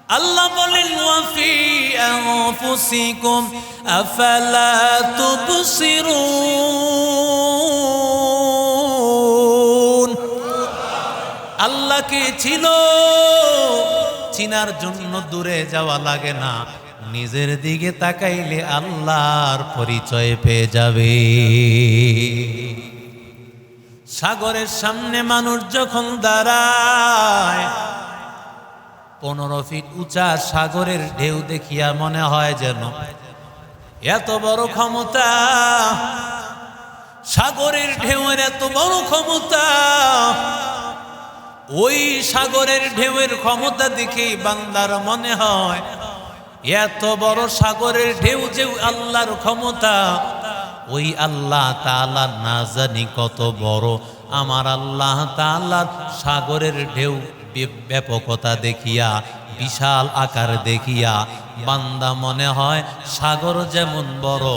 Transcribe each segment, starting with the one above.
আল্লাহ বলেন ওয়া ফি আনফুসিকুম আফালা তুবসিরুন। আল্লাহকে চিনার জন্য দূরে যাওয়া লাগে না, নিজের দিকে তাকাইলে আল্লাহর পরিচয় পেয়ে যাবে। সাগরের সামনে মানুষ যখন দাঁড়ায়, 15 ফিট উঁচা সাগরের ঢেউ দেখিয়া মনে হয় যেন এত বড় ক্ষমতা, সাগরের ঢেউয়ের এত বড় ক্ষমতা। ওই সাগরের ঢেউয়ের ক্ষমতা দেখেই বান্দার মনে হয় এত বড় সাগরের ঢেউ যে আল্লাহর ক্ষমতা, ওই আল্লাহ তাআলা না জানি কত বড়। আমার আল্লাহ তাআলার সাগরের ঢেউ ব্যাপকতা দেখিয়া, বিশাল আকার দেখিয়া বান্দা মনে হয় সাগর যেমন বড়,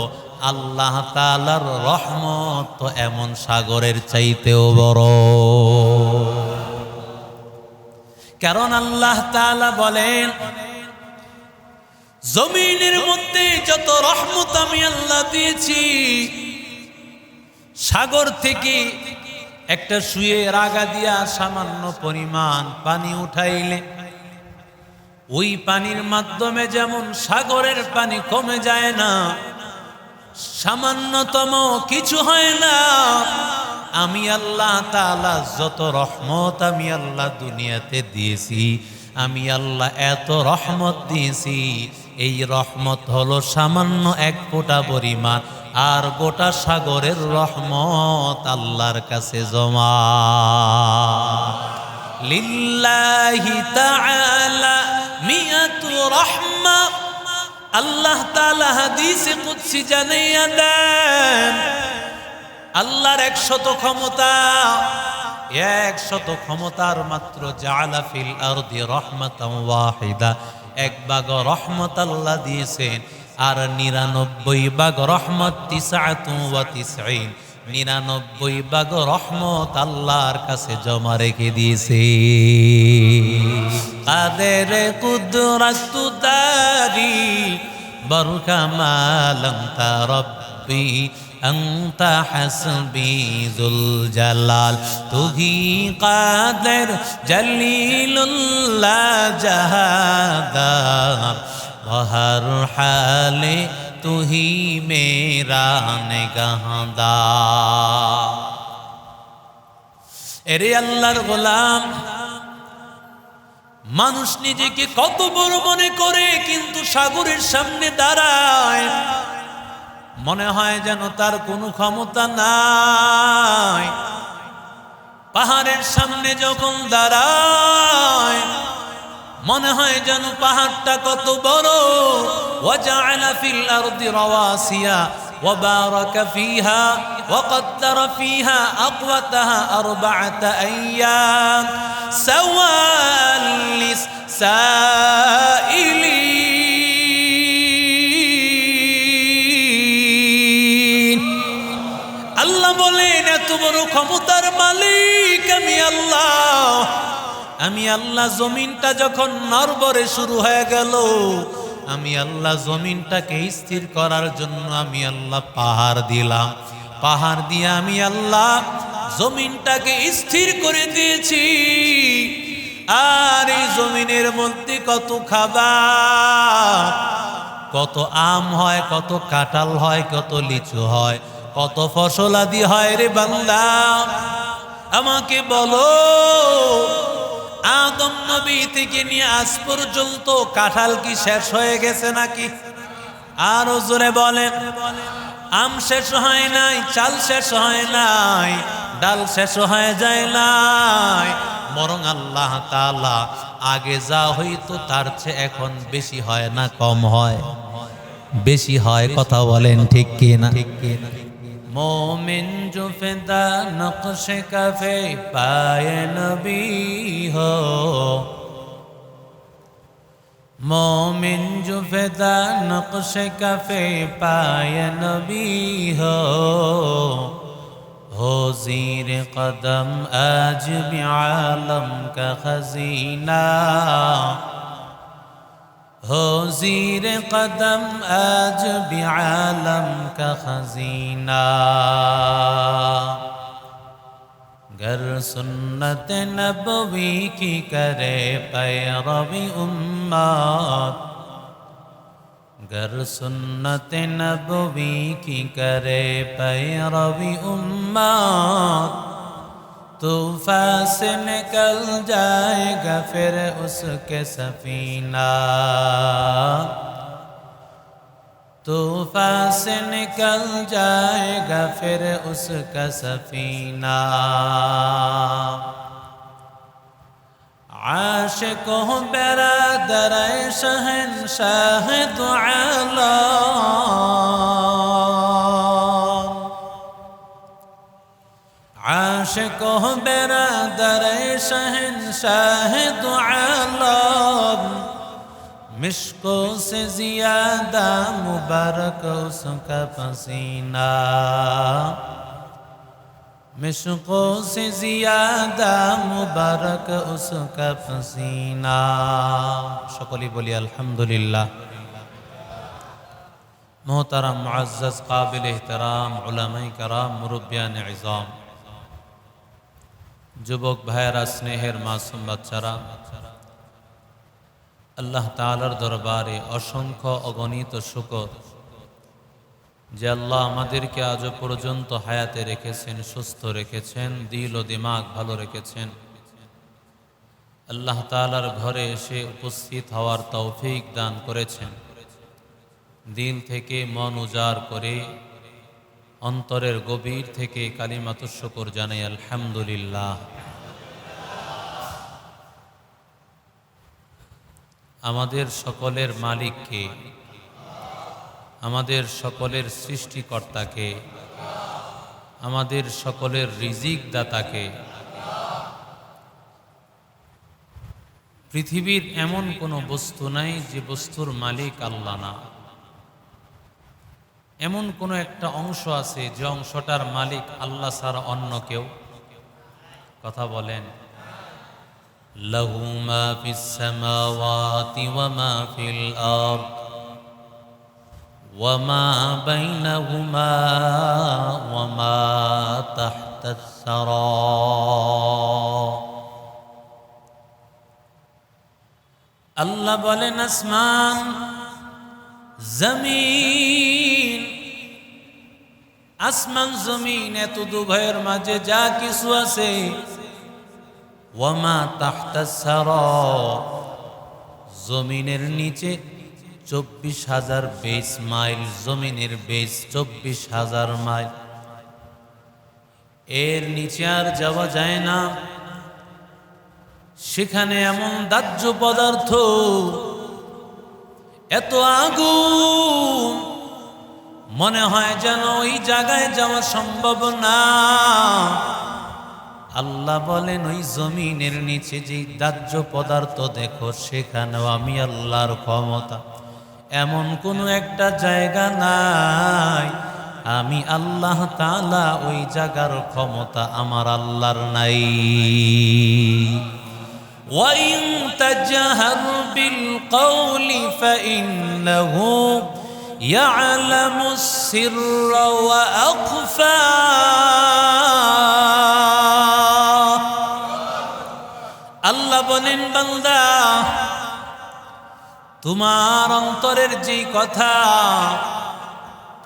আল্লাহ তাআলার রহমত তো এমন সাগরের চাইতেও বড়। কারণ আল্লাহ তাআলা বলেন, জমিনের মধ্যে যত রহমত আমি আল্লাহ দিয়েছি, সাগর থেকে একটা শুয়ে রাগা দিয়া সামান্য পরিমাণ পানি উঠাইলে ওই পানির মাধ্যমে যেমন সাগরের পানি কমে যায় না, সামান্যতম কিছু হয় না। আমি আল্লাহ তাআলা যত রহমত আমি আল্লাহ দুনিয়াতে দিয়েছি, আমি আল্লাহ এত রহমত দিয়েছি, এই রহমত হলো সামান্য এক ফোঁটা পরিমাণ, আর গোটা সাগরের রহমত আল্লাহর কাছে জমা। লিল্লাহি তাআলা মিয়াতু রাহমা। আল্লাহ তাআলা হাদিসে কুদসি জানাইয়া দেন, আল্লাহর 100 ক্ষমতা, 100 ক্ষমতার মাত্র জাআলা ফিল আরদি রাহমাতান ওয়াহিদা, এক ভাগ রহমত আল্লাহ দিয়েছেন, আর 99 ভাগ রহমত 99, 99 ভাগ রহমত আল্লাহর কাছে জমা রেখে দিয়েছে। কাদের কুদরত দারি বরকামালম তা রব্বি أنت حسبي ذو الجلال تو ہی قادر جلیل اللہ جہادار بہر حال تو ہی میرا نگہدار۔ এরে আল্লাহর গোলাম, মানুষ নিজেকে কত বড় মনে করে, কিন্তু সাগরের সামনে দাঁড়ায় মনে হয় যেন তার কোনো ক্ষমতা নাই। পাহাড়ের সামনে যখন দাঁড়ায় মনে হয় যেন পাহাড়টা কত বড়। ওয়াজআলা ফিল আরদি রাওয়াসিয়া ওয়া বারাকা ফিহা ওয়া কদ্দারা ফিহা আকওয়াতাহা 4 আইয়াম সাওয়াল লিসাইলিন। আল্লাহ বলেন, এত বড় ক্ষমতার মালিক আমি আল্লাহ। আমি আল্লাহ জমিনটা যখন নড়বড়ে শুরু হয়ে গেল, আমি আল্লাহ জমিনটাকে স্থির করার জন্য আমি আল্লাহ পাহাড় দিলাম। পাহাড় দিয়ে আমি আল্লাহ জমিনটাকে স্থির করে দিয়েছি। আর এই জমিনের মধ্যে কত খাবার, কত আম হয়, কত কাঁঠাল হয়, কত লিচু হয়, কত ফসল আদি হয়। রে বান্দা, আমাকে বলো, আদম নবী থেকে নিয়ে আজ পর্যন্ত কাঁঠাল কি শেষ হয়ে গেছে নাকি? আরো জোরে বলেন। আম শেষ হয় নাই, চাল শেষ হয় নাই, ডাল শেষ হয়ে যায় নাই, বরং আল্লাহ তাআলা আগে যা হইতো তার চেয়ে এখন বেশি হয় না কম হয়? বেশি হয়। কথা বলেন ঠিক কি না? मोमिन जो फिदा नक्श कफे पाए नबी हो, मोमिन जो फिदा नक्श कफे पाए नबी हो ज़ीर कदम आज भी आलम का खजीना, हो ज़ीर कदम आज भी आलम का खजीना गर सुन्नत नबवी की करे पैरवी उम्मत गर सुन्नत नबवी की करे पैरवी उम्मत तूफ़ान से निकल जाएगा फिर उसके सफीना तूफ़ान से निकल जाएगा फिर उसका सफीना आशिक़ों बिरादर शहंशाह दो आलम आशिक़ों बिरादर शहंशाह दो आलम मिश्कों से ज़्यादा मुबारक उसका पसीना मिश्कों से ज़्यादा मुबारक उसका पसीना शकली बोली अल्हम्दुलिल्लाह। मोहतरम मुअज़्ज़ज़ काबिल एहतराम उलमाए कराम मुरब्बियान इज़ाम যুবক ভাইয়েরা স্নেহের মাসুম বাচ্চারা আল্লাহ তাআলার দরবারে অসংখ্য অগণিত শুকর যে আল্লাহ আমাদেরকে আজ পর্যন্ত হায়াতে রেখেছেন, সুস্থ রেখেছেন, দিল ও দিমাগ ভালো রেখেছেন। আল্লাহ তাআলার ঘরে এসে উপস্থিত হওয়ার তৌফিক দান করেছেন। দিল থেকে মন উজাড় করে অন্তরের গভীর থেকে কালিমাতুশ শুকর জানাই আলহামদুলিল্লাহ। আমাদের সকলের মালিককে, আমাদের সকলের সৃষ্টিকর্তাকে, আমাদের সকলের রিজিক দাতাকে, পৃথিবীর এমন কোনো বস্তু নাই যে বস্তুর মালিক আল্লাহ না। এমন কোনো একটা অংশ আছে যে অংশটার মালিক আল্লাহ ছাড়া অন্য কেউ। কথা বলেন, লাহু মা ফিস সামাওয়াতি ওয়া মা ফিল আরদ ওয়া মা বাইনাহুমা ওয়া মা তাহতাস সারা। আল্লাহ বলেন আসমান জমিন, আসমান জমিন এত দুভয়ের মাঝে যা কিছু আছে, ওয়ামা তাহতাস সারা, জমিনের নিচে 24,000 বেস মাইল, জমিনের বেস 24,000 মাইল, এর নিচে আর যাওয়া যায় না। সেখানে এমন দাহ্য পদার্থ, এত আগুন, মনে হয় যেন ওই জায়গায় যাওয়া সম্ভব না। আল্লাহ বলেন ওই জমিনের নিচে যে দাহ্য পদার্থ দেখো, সেখানেও আমি আল্লাহর ক্ষমতা। এমন কোনো একটা জায়গা নাই আমি আল্লাহ তাআলা ওই জায়গার ক্ষমতা আমার আল্লাহর নাই। وَإِن تَجْهَرْ بِالْقَوْلِ فَإِنَّهُ يَعْلَمُ السِّرَّ وَأَخْفَى। আল্লাহ বলেন, বান্দা তোমার অন্তরের যে কথা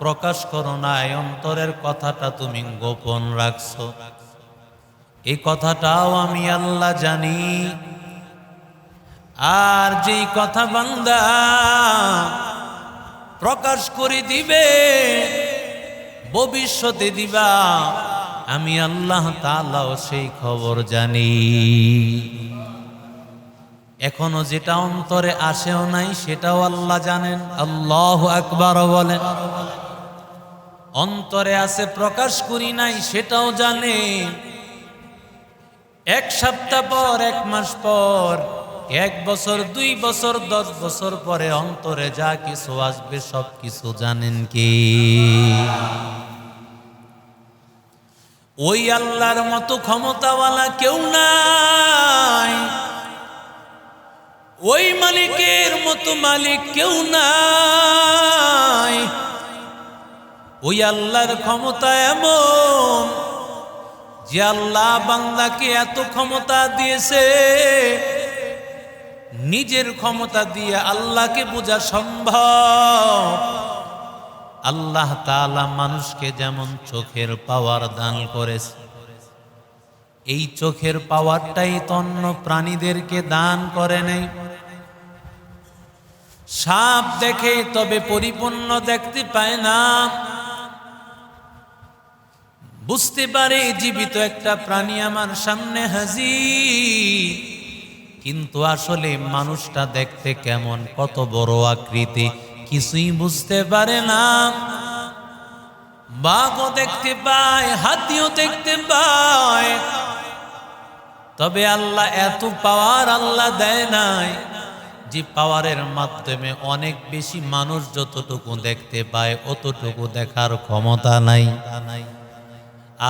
প্রকাশ করো না, অন্তরের কথাটা তুমি গোপন রাখছো, এই কথাটাও আমি আল্লাহ জানি। আর যেই কথা বান্দা প্রকাশ করে দিবে, ভবিষ্যতে দিবা, আমি আল্লাহ তাআলাও সেই খবর জানি। এখনো যেটা অন্তরে আসেও নাই সেটাও আল্লাহ জানেন। আল্লাহু আকবার বলেন। অন্তরে আছে প্রকাশ করি নাই সেটাও জানেন। এক সপ্তাহ পর, এক মাস পর, 1 বছর, 2 বছর, 10 বছর পরে অন্তরে যা কিছু আসবে সব কিছু জানেন কি? ওই আল্লাহর মতো ক্ষমতাওয়ালা কেউ নাই। ওই মালিকের মতো মালিক কেউ নাই। ওই আল্লাহর ক্ষমতা এমন যে আল্লাহ বান্দাকে এত ক্ষমতা দিয়েছে, নিজের ক্ষমতা দিয়ে আল্লাহকে বোঝা সম্ভব। আল্লাহ তাআলা মানুষকে যেমন চোখের পাওয়ার দান করেছে, এই চোখের পাওয়ারটাই তো অন্য প্রাণীদেরকে দান করে নাই। সাপ দেখে তবে পরিপূর্ণ দেখতে পায় না, বুঝতে পারে জীবিত একটা প্রাণী আমার সামনে হাজির, কিন্তু আসলে মানুষটা দেখতে কেমন, কত বড় আকৃতি কিছুই বুঝতে পারে না। বাঘও দেখতে পায়, হাতিও দেখতে পায়, তবে আল্লাহ এত পাওয়ার আল্লাহ দেয় নাই যে পাওয়ারের মাধ্যমে অনেক বেশি মানুষ যতটুকু দেখতে পায় অতটুকু দেখার ক্ষমতা নাই।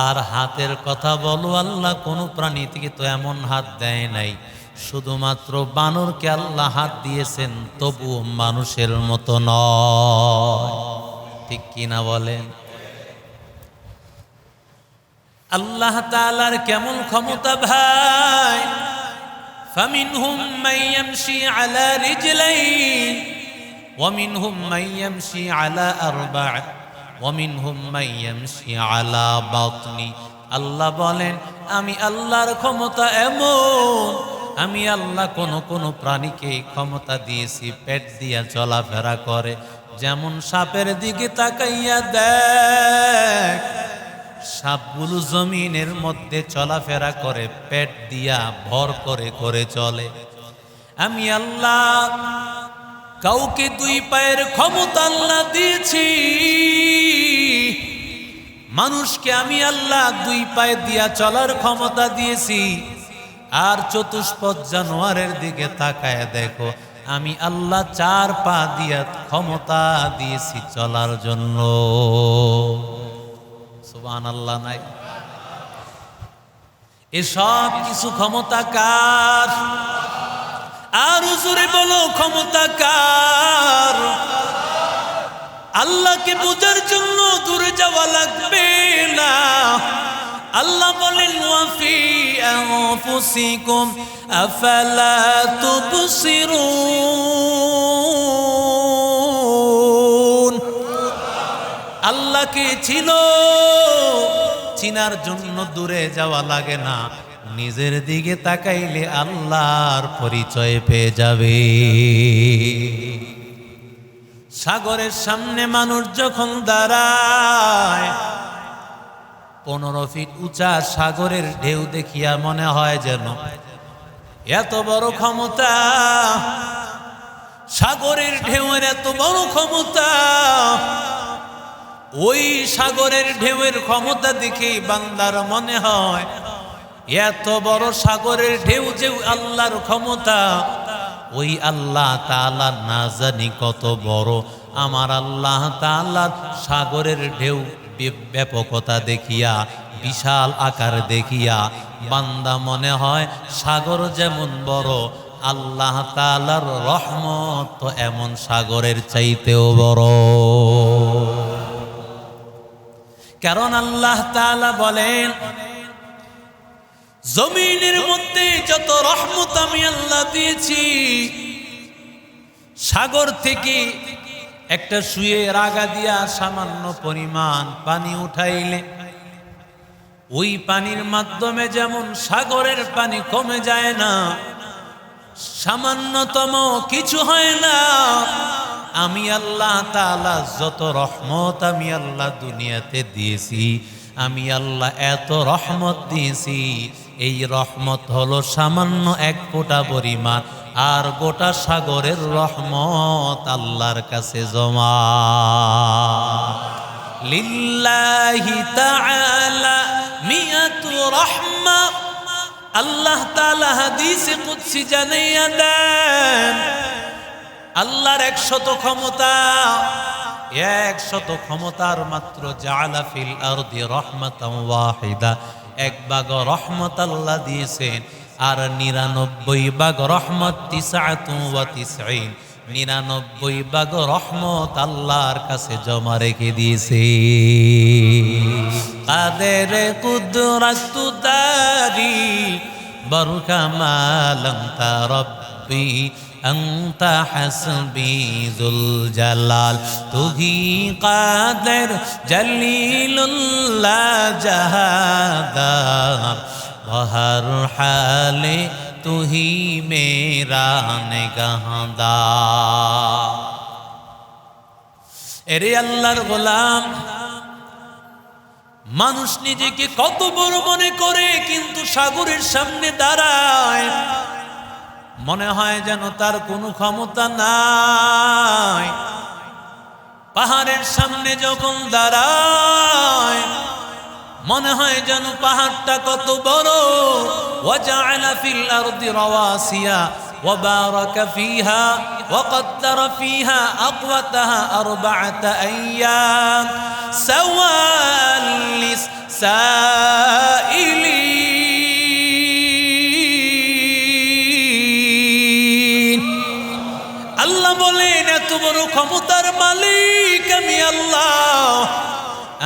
আর হাতের কথা বলো, আল্লাহ কোনো প্রাণী থেকে তো এমন হাত দেয় নাই, শুধুমাত্র বানরকে আল্লাহ হাত দিয়েছেন, তবুও মানুষের মতো নয়। ঠিক কিনা বলেন? আল্লাহ তাআলার কেমন ক্ষমতা ভাই! ফামিনহুম মান ইয়ামশি আলা রিজলাইন ওয়া মিনহুম মান ইয়ামশি আলা আরবা' ওয়া মিনহুম মান ইয়ামশি আলা বাতনি। আল্লাহ বলেন আমি আল্লাহর ক্ষমতা এমন, আমি আল্লাহ কোন প্রাণীকে ক্ষমতা দিয়েছি পেট দিয়া চলাফেরা করে। যেমন সাপের দিকে তাকাইয়া দেখ, সাপগুলো জমিনের মধ্যে চলাফেরা করে, পেট দিয়া ভর করে করে চলে। আমি আল্লাহ কাউকে দুই পায়ের ক্ষমতা আল্লাহ দিয়েছি, মানুষকে আমি আল্লাহ দুই পায়ে দিয়া চলার ক্ষমতা দিয়েছি। আর চতুষ্পদ জানোয়ারের দিকে তাকায় দেখো, আমি আল্লাহ চার পা দিয়া ক্ষমতা দিয়েছি চলার জন্য। সুবহানাল্লাহ নাই? এসব কিছু ক্ষমতা কার? আর জোরে বলো ক্ষমতা কার? আল্লাহকে বোঝার জন্য দূরে যাওয়া লাগবে না। আল্লাহ বলেন ওয়াফি আনফুসিকুম আফালা তুবসিরুন। আল্লাহকে চিনার জন্য দূরে যাওয়া লাগে না, নিজের দিকে তাকাইলে আল্লাহর পরিচয় পেয়ে যাবে। সাগরের সামনে মানুষ যখন দাঁড়ায়, 15 ফিট উঁচা সাগরের ঢেউ দেখিয়া মনে হয় যেন এত বড় ক্ষমতা, সাগরের ঢেউয়ের এত বড় ক্ষমতা। ওই সাগরের ঢেউয়ের ক্ষমতা দেখে বান্দার মনে হয় এত বড় সাগরের ঢেউ যে আল্লাহর ক্ষমতা, ওই আল্লাহ তাআলা না জানি কত বড়। আমার আল্লাহ তাআলার সাগরের ঢেউ ব্যাপকতা দেখিয়া, বিশাল আকার দেখিয়া বান্দা মনে হয় সাগর যেমন বড়, আল্লাহ তাআলার রহমত তো এমন সাগরের চাইতেও বড়। কারণ আল্লাহ তাআলা বলেন জমিনের মধ্যে যত রহমত আমি আল্লাহ দিয়েছি, সাগর থেকে একটা শুয়ে রাগা দিয়া সামান্য পরিমাণ পানি উঠাইলে ওই পানির মাধ্যমে যেমন সাগরের পানি কমে যায় না, সামান্যতম কিছু হয় না। আমি আল্লাহ তাআলা যত রহমত আমি আল্লাহ দুনিয়াতে দিয়েছি, আমি আল্লাহ এত রহমত দিয়েছি, এই রহমত হলো সামান্য এক ফোঁটা পরিমাণ, আর গোটা সাগরের রহমত আল্লাহর কাছে জমা। লিল্লাহি তাআলা মিয়াতু রাহমা। আল্লাহ তাআলা হাদিসে কুদসি জানাইয়া দেন, আল্লাহর 100 ক্ষমতা, 100 ক্ষমতার মাত্র জাআলা ফিল আরদি রাহমাতান ওয়াহিদা, এক ভাগ রহমত আল্লাহ দিয়েছেন আর 99 ভাগ রহমত 99 99 ভাগ রহমত আল্লাহর কাছে জমা রেখে দিয়েছে। কাদের কুদরত দারি বরকামালম তা রব্বি أنت حسبي ذو الجلال تو ہی قادر جلیل اللہ جہادار بہر حال تو ہی میرا نگہدار۔ এরে আল্লাহর গোলাম, মানুষ নিজেকে কত বড় মনে করে, কিন্তু সাগরের সামনে দাঁড়ায় মনে হয় যেন তার কোনো ক্ষমতা নাই। পাহাড়ের সামনে যখন দাঁড়ায় মনে হয় যেন পাহাড়টা কত বড়। ওয়াজআলা ফিল আরদি রাওয়াসিয়া ওয়া বারাকা ফিহা ওয়া কদ্দারা ফিহা আকওয়াতাহা আরবাআতা আইয়াম সাওয়াল লিসাইলি। আল্লাহ বলেন, এত বড় ক্ষমতার মালিক আমি আল্লাহ।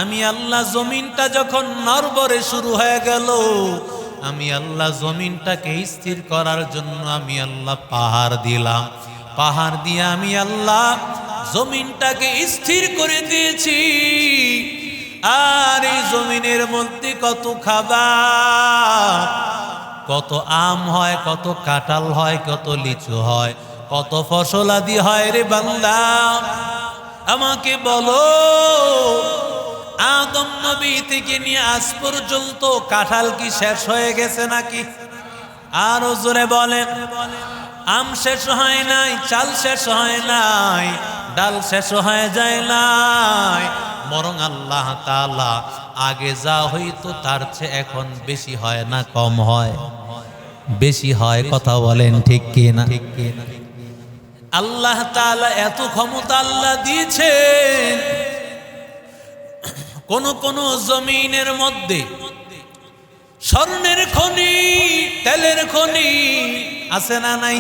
আমি আল্লাহ জমিনটা যখন নড়বড়ে শুরু হয়ে গেল, আমি আল্লাহ জমিনটাকে স্থির করার জন্য আমি আল্লাহ পাহাড় দিলাম। পাহাড় দিয়ে আমি আল্লাহ জমিনটাকে স্থির করে দিয়েছি। আর এই জমিনের মধ্যে কত খাবার, কত আম হয়, কত কাঁঠাল হয়, কত লিচু হয়, কত ফসল আদি হয়। রে বান্দা, আমাকে বলো, আদম নবী থেকে নিয়ে আজ পর্যন্ত কাঁঠাল কি শেষ হয়ে গেছে নাকি? আরো জোরে বলেন। আম শেষ হয় নাই, চাল শেষ হয় নাই, ডাল শেষ হয়ে যায় নাই, বরং আল্লাহ তাআলা আগে যা হইতো তার চেয়ে এখন বেশি হয় না কম হয়? বেশি হয়। কথা বলেন ঠিক কি না? আল্লাহ তাআলা এত ক্ষমতা আল্লাহ দিয়েছেন। কোন কোন জমিনের মধ্যে স্বর্ণের খনি, তেলের খনি আছে না নাই?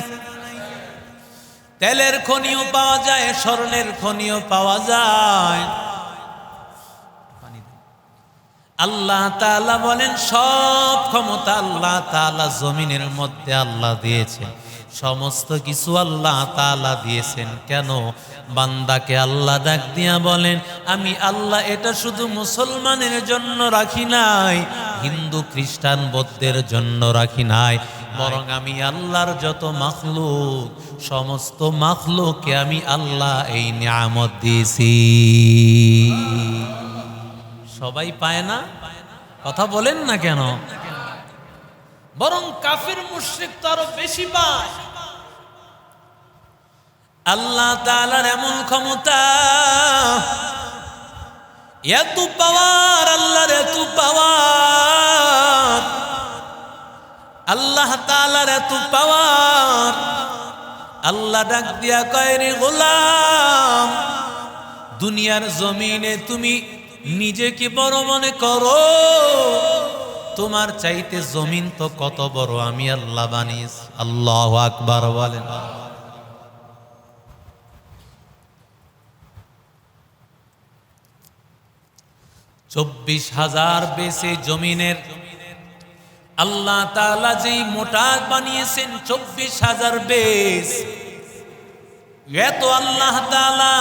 তেলের খনিও পাওয়া যায়, স্বর্ণের খনিও পাওয়া যায়। আল্লাহ তাআলা বলেন, সব ক্ষমতা আল্লাহ তাআলা জমিনের মধ্যে আল্লাহ দিয়েছেন। সমস্ত কিছু আল্লাহ তাআলা দিয়েছেন। কেন? বান্দাকে আল্লাহ ডাক দিয়া বলেন, আমি আল্লাহ এটা শুধু মুসলমানের জন্য রাখি নাই, হিন্দু খ্রিস্টান বৌদ্ধের জন্য রাখি নাই, বরং আমি আল্লাহর যত মাখলুক, সমস্ত মাখলুককে আমি আল্লাহ এই নিয়ামত দিয়েছি। সবাই পায় না? কথা বলেন না কেন? বরং কাফির মুশরিক তো আরো বেশি পায়। আল্লাহ তাআলার এমন ক্ষমতা, এত পাওয়ার, আল্লাহর এত পাওয়ার, আল্লাহ তাআলার এত পাওয়ার। আল্লাহ ডাক দিয়া কয়, রে গোলাম, দুনিয়ার জমিনে তুমি নিজেকে বড় মনে করো, তোমার চাইতে জমিন তো কত বড় আমি আল্লাহ বানিয়েছি। আল্লাহু আকবার বলেন। চব্বিশ হাজার বেশি জমিনের আল্লাহ তাআলা যেই মোটা বানিয়েছেন, 24,000 বেশ। এত আল্লাহ তাআলা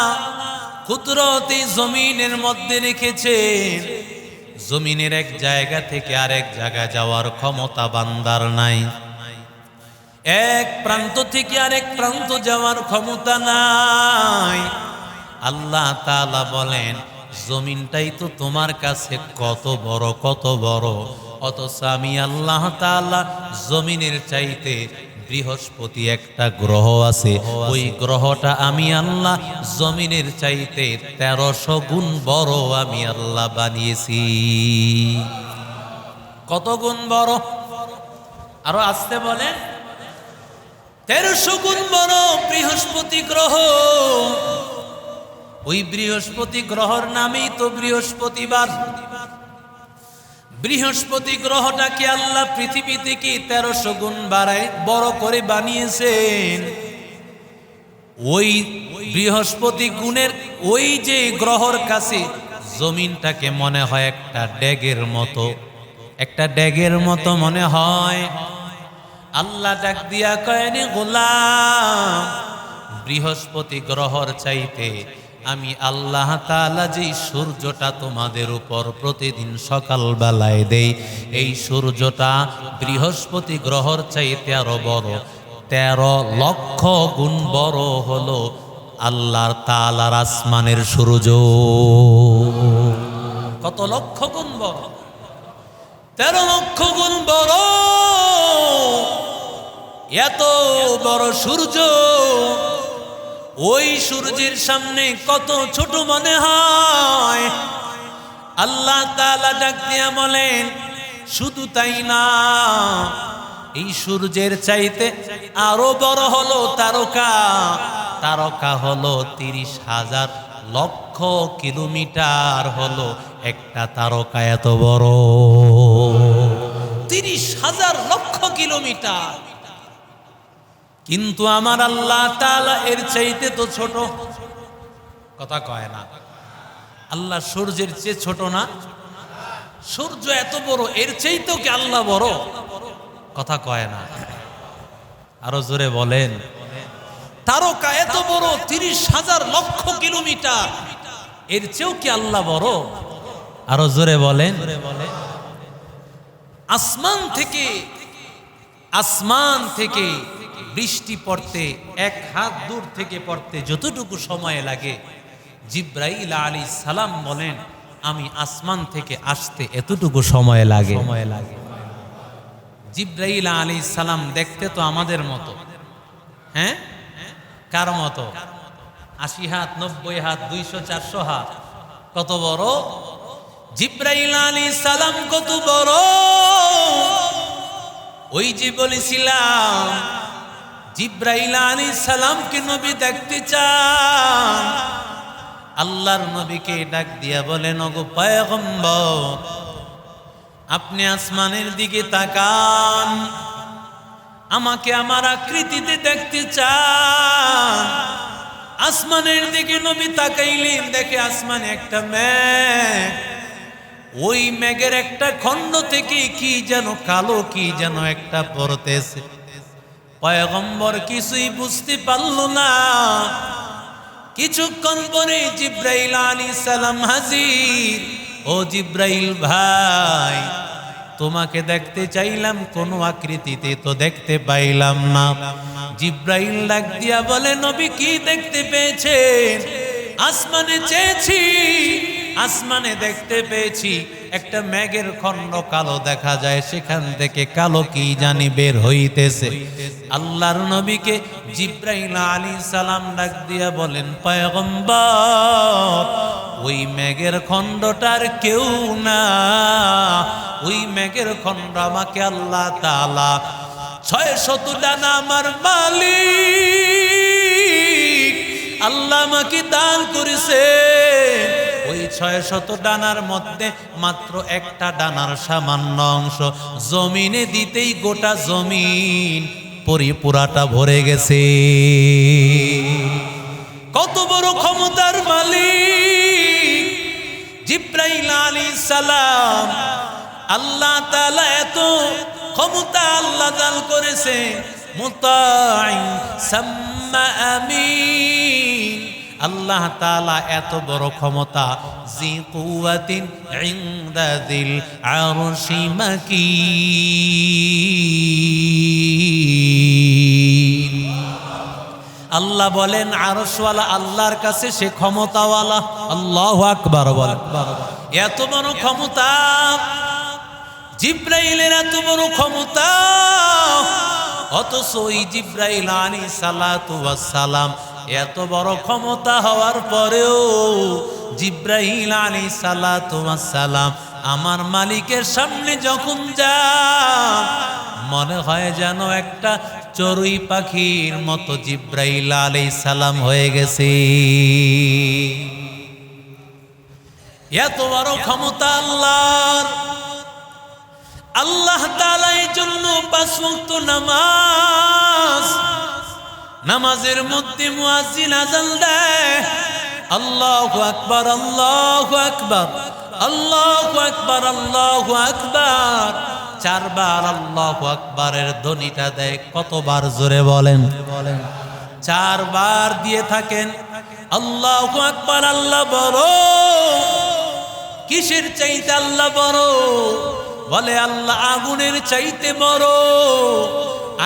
কুদরতে জমিনের মধ্যে রেখেছেন। জমিনের এক জায়গা থেকে আরেক জায়গায় যাওয়ার ক্ষমতা বান্দার নাই, এক প্রান্ত থেকে আরেক প্রান্ত যাওয়ার ক্ষমতা নাই। আল্লাহ তাআলা বলেন, জমিনটাই তো তোমার কাছে কত বড়, কত বড়, অথচ আমি আল্লাহ তাআলা জমিনের চাইতে বৃহস্পতি একটা গ্রহ আছে, ওই গ্রহটা আমি আল্লাহ জমিনের চাইতে 1300 গুণ বড় আমি আল্লাহ বানিয়েছি। কত গুণ বড়? আরো আসতে বলেন। 1300 গুণ বড় বৃহস্পতি গ্রহ। ওই বৃহস্পতি গ্রহর নামেই তো বৃহস্পতিবার। বৃহস্পতি গ্রহটাকে আল্লাহ পৃথিবী থেকে 1300 গুণ বাড়ায় বড় করে বানিয়েছেন। ওই বৃহস্পতি গুণের ওই যে গ্রহর কাছে জমিনটাকে মনে হয় একটা ড্যাগের মতো মনে হয়। আল্লাহ ডাক দিয়া কয়নি গোলাম, বৃহস্পতি গ্রহর চাইতে আমি আল্লাহ তাআলা যেই সূর্যটা তোমাদের উপর প্রতিদিন সকাল বেলায় দেই, এই সূর্যটা বৃহস্পতি গ্রহর চাইতে আরো বড়, 13 লক্ষ গুণ বড় হলো আল্লাহর তাআলার আসমানের সূর্য। কত লক্ষ গুণ বড়? 13 লক্ষ গুণ বড়। এত বড় সূর্য, ওই সূর্যের সামনে কত ছোট মনে হয়। আল্লাহ তাআলা ডাক দিয়া বলেন, শুধু তাই না, এই সূর্যের চাইতে আরো বড় হলো তারকা হলো 30,000 লক্ষ কিলোমিটার হলো একটা তারকা। এত বড় 30,000 লক্ষ কিলোমিটার। কিন্তু আমার আল্লাহ তাআলা এর চাইতে তো ছোট। কথা কয় না? আল্লাহ সূর্যের চেয়ে ছোট না? সূর্য এত বড়, এর চাইতেও কি আল্লাহ বড়? কথা কয় না? আরো জোরে বলেন। তারকা এত বড় 30,000 লক্ষ কিলোমিটার, এর চেয়েও কি আল্লাহ বড়? আরো জোরে বলেন। আসমান থেকে বৃষ্টি পড়তে 1 হাত দূর থেকে পড়তে যতটুকু সময় লাগে, জিব্রাইল আলাইহিস সালাম বলেন আমি আসমান থেকে আসতে এতটুকু সময় লাগে। জিব্রাইল আলাইহিস সালাম দেখতে তো আমাদের মতো, হ্যাঁ? কার মতো? 80 হাত, 90 হাত, 200, 400 হাত। কত বড় জিব্রাইল আলাইহিস সালাম, কত বড়! ওই যে বলেছিলাম জিব্রাইল আলাইহিস সালামকে নবী দেখতে চান। আল্লাহর নবীকে ডাক দিয়া বলেন, ওগো পয়গম্বর, আপনি আসমানের দিকে তাকান, আমাকে আমার আকৃতিতে দেখতে চান। আসমানের দিকে নবী তাকাইলেন, দেখে আসমানে একটা মেঘ, ওই মেঘের একটা খণ্ড থেকে কি যেন কালো কি যেন একটা পড়তেছে। পয়গম্বর কিছুই বুঝতে পারল না। কিছুক্ষণ পরে জিব্রাইল আলাইহিস সালাম হাজির। ও জিব্রাইল ভাই, তোমাকে দেখতে চাইলাম, কোনো আকৃতিতে তো দেখতে পাইলাম না। জিব্রাইল ডাক দিয়া বলে, নবী কি দেখতে পেয়েছেন? আসমানে চেয়েছি, আসমানে দেখতে পেয়েছি একটা মেঘের খণ্ড কালো দেখা যায়, সেখান থেকে কালো কি জানি বের হইতেছে। আল্লাহর নবীকে জিব্রাইল আলাইহিস সালাম ডাক দিয়া বলেন, পয়গম্বর, ওই মেঘের খণ্ডটার কেউ না, ওই মেঘের খণ্ড আমাকে আল্লাহ তাআলা 600 ডানা আমার মালিক আল্লাহ আমাকে দান করেছে। ওই 600 ডানার মধ্যে মাত্র একটা ডানার সামান্য অংশ জমিনে দিতেই গোটা জমিন পুরাটা ভরে গেছে। কত বড় ক্ষমতার মালিক জিব্রাইল আলাইহিস সালাম! আল্লাহ তাআলা এত ক্ষমতা আল্লাহ দান করেছে। মুতাঈন সাম্মা আমিন। আল্লাহ তাআলা এত বড় ক্ষমতা, জি কুওয়াতিন ইনদা যিল আরশি মাকিন। আল্লাহ বলেন আরশওয়ালা আল্লাহর কাছে সে ক্ষমতাওয়ালা। আল্লাহু আকবার বলেন। এত বড় ক্ষমতা জিব্রাইলের, এত বড় ক্ষমতা, অথচ ওই জিব্রাইল আলাইহিস সালাতু ওয়াস সালাম এত বড় ক্ষমতা হওয়ার পরেও জিব্রাইল আলাইহিস সালাতু ওয়াস সালাম আমার মালিকের সামনে যখন যান, মনে হয় যেন একটা চড়ুই পাখির মতো জিব্রাইল আলাইহিস সালাম হয়ে গেছে। এত বড় ক্ষমতা আল্লাহর। আল্লাহ তাআলা এই জন্য 5 ওয়াক্ত নামাজের মধ্যে মুয়াজ্জিন আযান দেয়, আল্লাহু আকবার, আল্লাহু আকবার, আল্লাহু আকবার, আল্লাহু আকবার। 4 বার আল্লাহু আকবারের ধ্বনিটা দেয়। কতবার জোরে বলেন? 4 বার দিয়ে থাকেন। আল্লাহু আকবার, আল্লাহ বড়। কিসের চাইতে আল্লাহ বড়? বলে আল্লাহ আগুনের চাইতে বড়।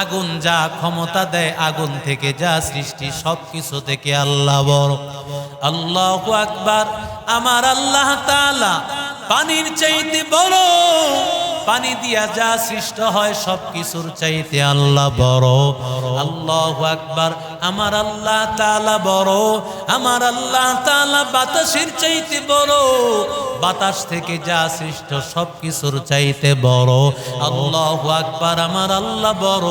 আগুন যা ক্ষমতা দেয়, আগুন থেকে যা সৃষ্টি, সবকিছু থেকে আল্লাহ বড়। আল্লাহু আকবার। আমার আল্লাহ তাআলা পানির চাইতে বড়। পানি দিয়া যা সৃষ্ট হয় সবকিছুর চাইতে আল্লাহ বড়। আল্লাহু আকবার। আমার আল্লাহ তাআলা বড়। আমার আল্লাহ তাআলা বাতাসের চাইতে বড়। বাতাস থেকে যা সৃষ্ট সবকিছুর চাইতে বড়। আল্লাহু আকবার। আমার আল্লাহ বড়।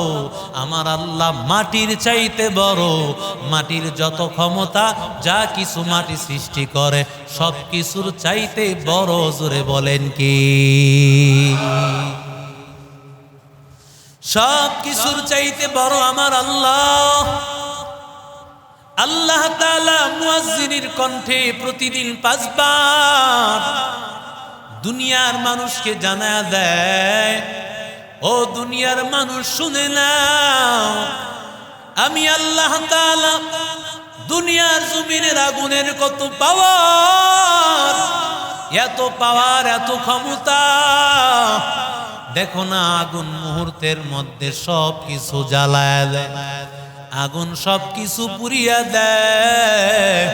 আমার আল্লাহ মাটির চাইতে বড়। মাটির যত ক্ষমতা, যা কিছু মাটি সৃষ্টি করে সবকিছুর চাইতে বড়। জোরে বলেন কি? সব কিছুর চাইতে বড় আমার আল্লাহ। আল্লাহ তাআলা মুয়াজ্জিনের কণ্ঠে প্রতিদিন 5 বার দুনিয়ার মানুষকে জানায়া দেয়, ও দুনিয়ার মানুষ শুনে নাও, আমি আল্লাহ তাআলা দুনিয়ার জমিনের আগুনের কত পাওয়ার, এত পাওয়ার, এত ক্ষমতা। দেখো না, আগুন মুহূর্তের মধ্যে সব কিছু জ্বালায় দেয়। আগুন সব কিছু পুড়িয়া দেয়,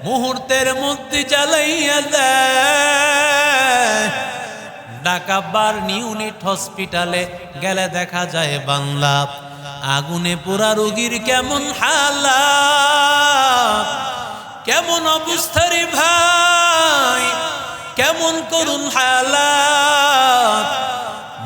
মুহূর্তের মধ্যে জ্বালাইয়া দেয়। ঢাকা বার্ন ইউনিট হসপিটালে গেলে দেখা যায় বাংলা আগুনে পোড়া রোগীর কেমন হালাত, কেমন অবস্থা রে ভাই, কেমন করুণ হালাত।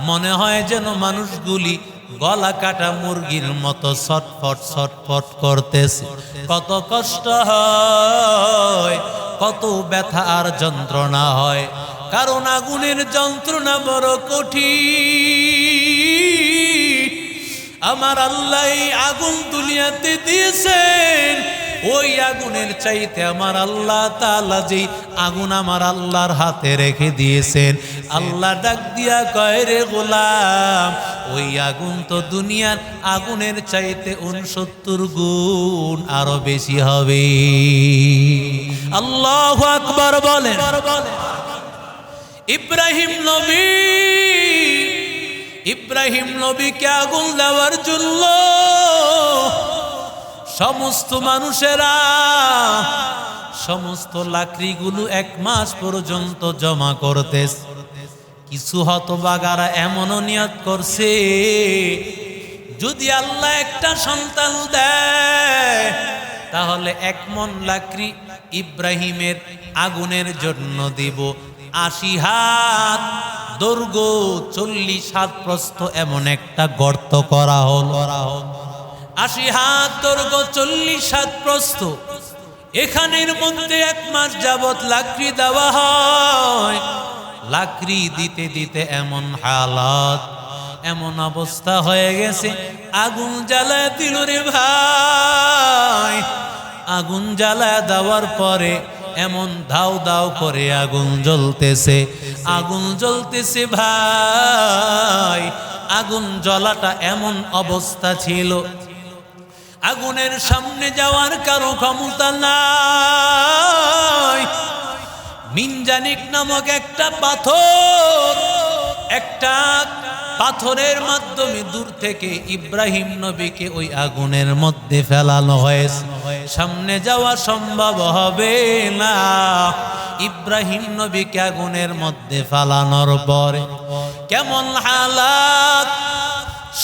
মনে হয় যেন মানুষগুলি গলা কাটা মুরগির মতো ছটফট ছটফট করতেছে। কত কষ্ট হয়, কত ব্যথা আর যন্ত্রণা হয়, কারণ আগুনের যন্ত্রণা বড় কঠিন। আমার আল্লাহ এই আগুন দুনিয়াতে দিয়েছেন, ওই আগুনের চাইতে আমার আল্লাহ তাআলা যেই আগুন আমার আল্লাহর হাতে রেখে দিয়েছেন, আল্লাহ ডাক দিয়া কয়, রে গোলাম, ওই আগুন তো দুনিয়ার আগুনের চাইতে 69 গুণ আরো বেশি হবে। আল্লাহু আকবার বলেন। ইব্রাহিম নবীকে আগুন দেওয়ার জন্য সমস্ত মানুষেরা সমস্ত লাকড়িগুলো 1 মাস পর্যন্ত জমা করতেছে। কিছু হতভাগারা এমনও নিয়ত করছে, যদি আল্লাহ একটা সন্তান দেয় তাহলে 1 মণ লাকড়ি ইব্রাহিমের আগুনের জন্য দিব। 80 হাত দৈর্ঘ্য, 40 হাত প্রস্থ এমন একটা গর্ত করা হলো। 80 হাত দৈর্ঘ্য, 40 হাত প্রস্থ। এখানের মধ্যে 1 মাস যাবত লাকড়ি দেওয়া হয়। লাকড়ি দিতে দিতে এমন হালাত, এমন অবস্থা হয়ে গেছে, আগুন জ্বালায় দিল রে ভাই। আগুন জ্বালায় দেওয়ার পরে এমন দাও দাও করে আগুন জ্বলতেছে, আগুন জ্বলতেছে ভাই। আগুন জ্বলাটা এমন অবস্থা ছিল, আগুনের সামনে যাওয়ার কারো ক্ষমতা নাই। মিনজানিক নামক একটা পাথর, একটা পাথরের মাধ্যমে দূর থেকে ইব্রাহিম নবীকে ওই আগুনের মধ্যে ফেলানো হয়েছে। সামনে যাওয়া সম্ভব হবে না। ইব্রাহিম নবীকে আগুনের মধ্যে ফেলানোর পরে কেমন হালাত,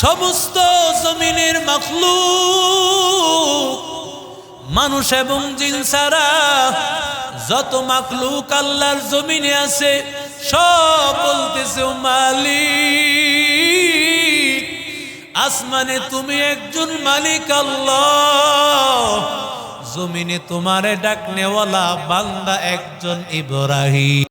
সমস্ত জমিনের মাখলুক, মানুষ এবং জিন ছাড়া যত মাখলুক আল্লাহর জমিনে আছে সব বলতেছে, ও মালিক, আসমানে তুমি একজন মালিক আল্লাহ, জমিনে তোমারে ডাকনেওয়ালা বান্দা একজন ইব্রাহিম।